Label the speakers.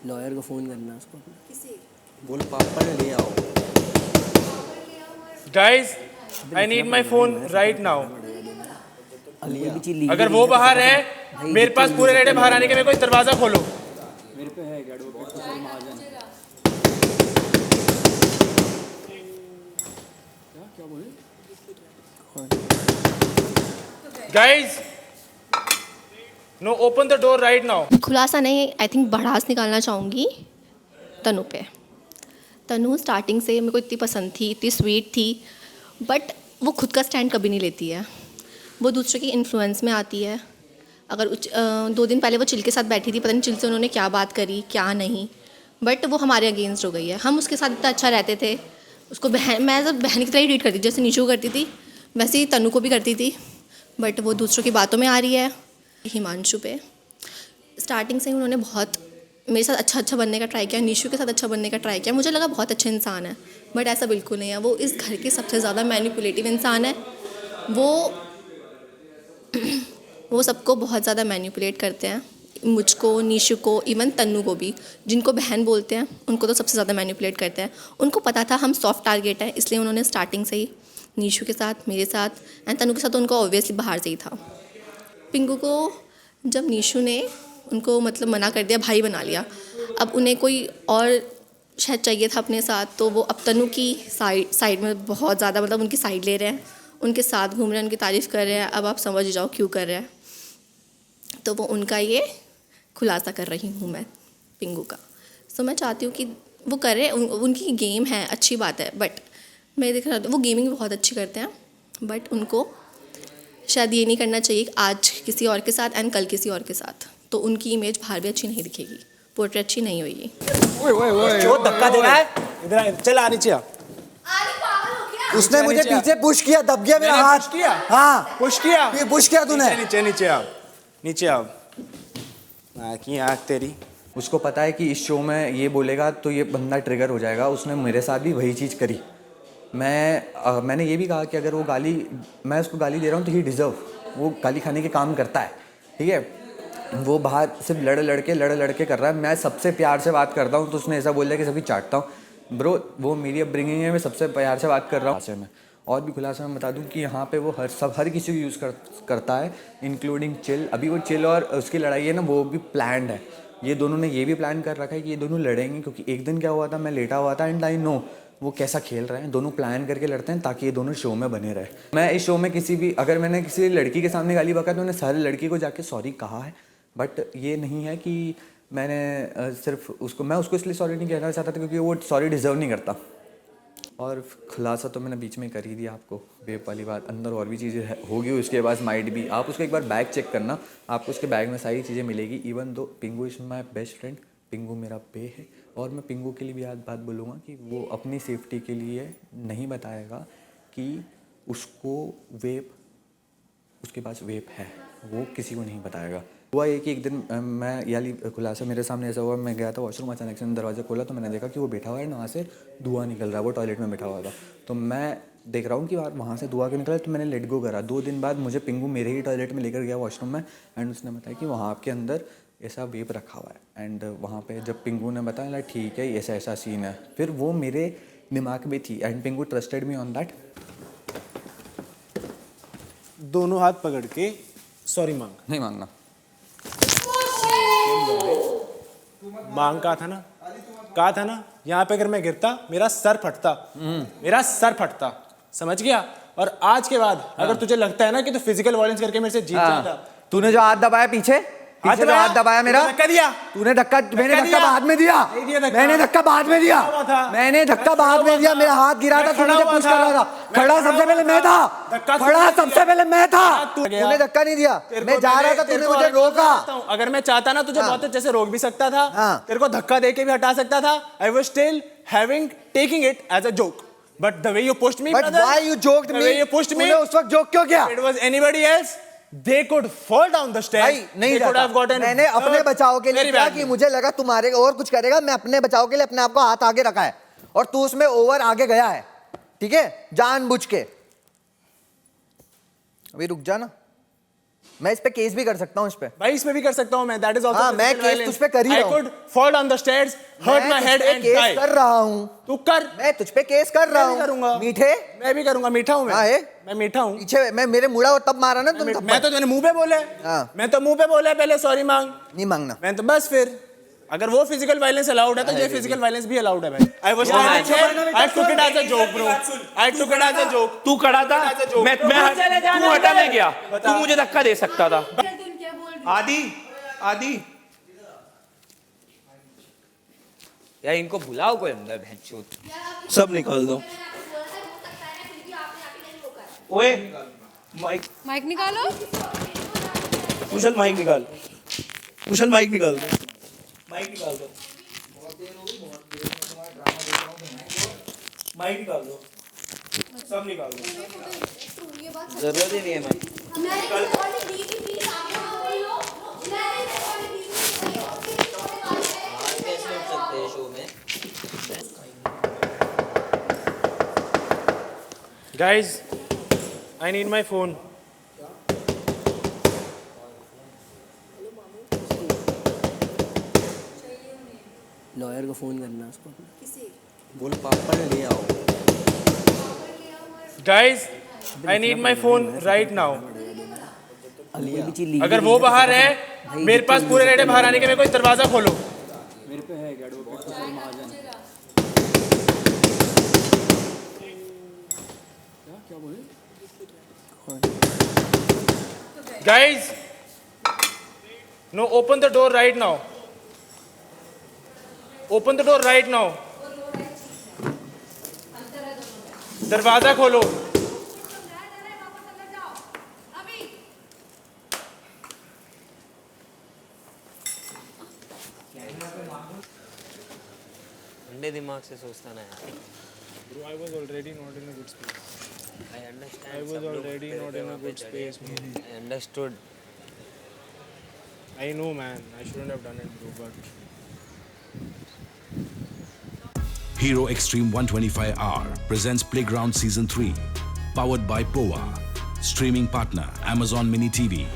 Speaker 1: Lawyer को phone करना उसको।
Speaker 2: बोल पापा ने ले आओ।
Speaker 3: Guys, I need my phone right now.
Speaker 1: कोई भी चीज़
Speaker 3: अगर वो बाहर है, मेरे पास पूरे रेट है बाहर आने के, मेरे को इस दरवाजा खोलो।
Speaker 1: मेरे पे है एडवोकेट कुशल महाजन। क्या बोले?
Speaker 3: Guys, no, open the door right now.
Speaker 4: खुलासा नहीं, आई थिंक भड़ास निकालना चाहूँगी तनु पे। तनु स्टार्टिंग से मेरे को इतनी पसंद थी, इतनी स्वीट थी, बट वो खुद का स्टैंड कभी नहीं लेती है। वो दूसरे की इन्फ्लुएंस में आती है। अगर 2 दिन पहले वो चिल के साथ बैठी थी, पता नहीं चिल से उन्होंने क्या बात करी क्या नहीं, बट वो हमारे अगेंस्ट हो गई है। हम उसके साथ इतना अच्छा रहते थे, उसको मैं तो बहन की तरह ही ट्रीट करती थी, जैसे नीशू करती थी वैसे ही तनु को भी करती थी, बट वो दूसरों की बातों में आ रही है। हिमांशु पे स्टार्टिंग से ही उन्होंने बहुत मेरे साथ अच्छा बनने का ट्राई किया, नीशू के साथ अच्छा बनने का ट्राई किया। मुझे लगा बहुत अच्छा इंसान है, बट ऐसा बिल्कुल नहीं है। वो इस घर के सबसे ज़्यादा मैनिपुलेटिव इंसान है। वो सबको बहुत ज़्यादा मैनिपुलेट करते हैं, मुझको, नीशू को, इवन तन्नू को भी, जिनको बहन बोलते हैं उनको तो सबसे ज़्यादा मैनिपुलेट करते हैं। उनको पता था हम सॉफ्ट टारगेट है, इसलिए उन्होंने स्टार्टिंग से ही नीशू के साथ, मेरे साथ एंड तन्नू के साथ तो उनको ऑब्वियसली बाहर से ही था। पिंकू को जब नीशू ने उनको मतलब मना कर दिया, भाई बना लिया, अब उन्हें कोई और शायद चाहिए था अपने साथ, तो वो अब तन्नू की साइड में बहुत ज़्यादा मतलब उनकी साइड ले रहे हैं, उनके साथ घूम रहे हैं, उनकी तारीफ़ कर रहे हैं। अब आप समझ जाओ क्यों कर रहे हैं। तो वो उनका ये खुलासा कर रही हूँ मैं पिंकू का। सो मैं चाहती हूँ कि वो करें, उनकी गेम है, अच्छी बात है, बट मैं देख रहा हूँ वो गेमिंग भी बहुत अच्छी करते हैं, बट उनको शायद ये नहीं करना चाहिए कि आज किसी और के साथ एंड कल किसी और के साथ, तो उनकी इमेज बाहर भी अच्छी नहीं दिखेगी, पोर्ट्रेट अच्छी नहीं होगी।
Speaker 2: जो धक्का दे रहा है इधर चल आ नीचे आ। उसने मुझे पीछे पुश किया, दब गया मेरा हाथ। पुश किया? हाँ पुश किया। पुश किया तूने? नीचे आ, नीचे आ। की आँख तेरी। उसको पता है कि इस शो में ये बोलेगा तो ये बंदा ट्रिगर हो जाएगा। उसने मेरे साथ भी वही चीज़ करी। मैंने ये भी कहा कि अगर वो मैं उसको गाली दे रहा हूँ तो ही डिज़र्व, वो गाली खाने के काम करता है, ठीक है। वो बाहर सिर्फ लड़ लड़के कर रहा है। मैं सबसे प्यार से बात करता हूँ तो उसने ऐसा बोल दिया कि सभी चाटता हूँ। ब्रो वो मेरी अपब्रिंगिंग है, मैं सबसे प्यार से बात कर रहा हूँ। मैं और भी खुलासा मैं बता दूँ कि यहाँ पे वो हर किसी को यूज़ करता है, इंक्लूडिंग चिल। अभी वो चिल और उसकी लड़ाई है ना, वो भी प्लान्ड है। ये दोनों ने ये भी प्लान कर रखा है कि ये दोनों लड़ेंगे, क्योंकि एक दिन क्या हुआ था, मैं लेटा हुआ था एंड आई नो वो कैसा खेल रहे हैं। दोनों प्लान करके लड़ते हैं ताकि ये दोनों शो में बने रहे। मैं इस शो में अगर मैंने किसी लड़की के सामने गाली बका तो मैंने सारी लड़की को जाके सॉरी कहा है, बट ये नहीं है कि मैंने सिर्फ मैं उसको इसलिए सॉरी नहीं कहना चाहता था क्योंकि वो सॉरी डिज़र्व नहीं करता। और खुलासा तो मैंने बीच में कर ही दिया आपको, वेब वाली बात। अंदर और भी चीज़ें होगी उसके पास, माइट भी। आप उसका एक बार बैग चेक करना, आपको उसके बैग में सारी चीज़ें मिलेगी। Even though पिंगू is my best friend, पिंगू मेरा बे है। और मैं पिंगू के लिए भी आज बात बोलूँगा कि वो अपनी सेफ्टी के लिए नहीं बताएगा कि उसके पास वेप है, वो किसी को नहीं बताएगा। हुआ ये कि एक दिन मैं खुलासा मेरे सामने ऐसा हुआ, मैं गया था वॉशरूम, अचानक से दरवाज़ा खोला तो मैंने देखा कि वो बैठा हुआ है, वहाँ से धुआं निकल रहा है। वो टॉयलेट में बैठा हुआ था, तो मैं देख रहा हूँ कि वहाँ से धुआं क्यों निकला, तो मैंने लेट गो करा। 2 दिन बाद मुझे पिंगू मेरे ही टॉयलेट में लेकर गया वॉशरूम में, एंड उसने बताया कि वहाँ के अंदर ऐसा वेप रखा हुआ है। एंड वहाँ पे जब पिंगू ने बताया ठीक है ऐसा सीन है, फिर वो मेरे दिमाग में थी and पिंगू trusted me on that.
Speaker 5: दोनों हाथ पकड़ के सॉरी मांग।
Speaker 2: नहीं मांगना।
Speaker 5: मांग कहा था ना यहाँ पे अगर मैं गिरता मेरा सर फटता, समझ गया। और आज के बाद अगर तुझे लगता है ना कि तू फिजिकल वायलेंस करके मेरे से जीत जाता,
Speaker 2: तूने जो हाथ दबाया पीछे जो हाथ दबाया मेरा,
Speaker 5: धक्का दिया
Speaker 2: मैंने धक्का बाद में दिया। मैंने धक्का बाद में दिया। मेरा हाथ गिरा था, तूने पुश कर रहा था। खड़ा सबसे पहले मैं था। तूने धक्का नहीं दिया, मैं जा रहा था, तूने मुझे रोका।
Speaker 5: अगर मैं चाहता ना तुझे बहुत अच्छे से रोक भी सकता था, तेरे को धक्का देके भी हटा सकता था। I was still taking it as a joke, but the way you pushed me,
Speaker 2: but why you joked me?
Speaker 5: The way you pushed me,
Speaker 2: तूने उस वक्त जोक क्यों किया?
Speaker 5: It was anybody else, they could fall down the stairs.
Speaker 2: नहीं जाता। मैंने अपने बचाव के लिए किया कि मुझे लगा तुम्हारे और कुछ करेगा, मैं अपने बचाव के लिए अपने आप को हाथ आगे रखा है, और तू उसमें ओवर आगे गया है, ठीक है, जानबूझ के। अभी रुक जा ना। मैं इस पे केस भी कर सकता हूँ इस पे।
Speaker 5: भाई इस पे भी कर सकता हूँ मैं, दैट इज आल्सो
Speaker 2: हाँ, मैं केस तुझ पे कर ही रहा हूँ।
Speaker 5: I could fall on the stairs, hurt my head and
Speaker 2: case
Speaker 5: die.
Speaker 2: कर रहा हूँ।
Speaker 5: तू कर।
Speaker 2: मैं तुझ पे केस कर रहा
Speaker 5: मैं भी
Speaker 2: हूँ।
Speaker 5: करूंगा।
Speaker 2: मीठे?
Speaker 5: मैं भी करूंगा, मीठा हूँ
Speaker 2: हाँ है?
Speaker 5: मैं मीठा हूँ।
Speaker 2: पीछे मैं मेरे मुड़ा और तब मारा ना तुम थप्पड़।
Speaker 5: मैं तो तेरे मुंह पे बोला है।
Speaker 2: हाँ।
Speaker 5: मैं तो मुंह पे बोला है पहले सॉरी मांग।
Speaker 2: नहीं मांगना।
Speaker 5: मैं तो बस फिर अगर वो फिजिकल वायलेंस अलाउड है तो ये फिजिकल वायलेंस भी अलाउड है भाई। I was I took it as a joke bro. I took it as a joke.
Speaker 3: तू खड़ा था, मैं तू हटा नहीं गया, तू मुझे धक्का दे सकता था। आदि
Speaker 6: यार इनको बुलाओ कोई अंदर भैंचोद।
Speaker 3: सब निकाल दो। ओए
Speaker 7: माइक निकालो।
Speaker 3: कुशल माइक निकाल, कुशल माइक निकाल दो, माइक निकाल दो, माइक निकाल दो, सब निकाल दो।
Speaker 6: जरूरत ही नहीं है माइक। कैसे उठ सकते हैं शो में?
Speaker 5: Guys, I need my phone.
Speaker 1: Lawyer को फोन करना उसको।
Speaker 6: बोल पापा ने ले आओ।
Speaker 5: Guys, I need my phone right now.
Speaker 1: कोई भी चीज
Speaker 5: अगर वो बाहर है, मेरे पास पूरे रेडे बाहर आने के, मेरे को दरवाजा खोलो।
Speaker 1: मेरे पे है एडवोकेट कुशल महाजन। क्या बोले?
Speaker 5: Guys, no, open the door right now. Open the door right now. दरवाजा खोलो।
Speaker 6: ठंडे दिमाग से सोचता ना यार।
Speaker 5: Bro, I was already not in a good space.
Speaker 6: I understand.
Speaker 5: I was already not in a good space, man.
Speaker 6: I understood.
Speaker 5: I know, man. I shouldn't have done it, bro, but.
Speaker 8: Hero Extreme 125R presents Playground Season 3, powered by POA. Streaming partner Amazon Mini TV.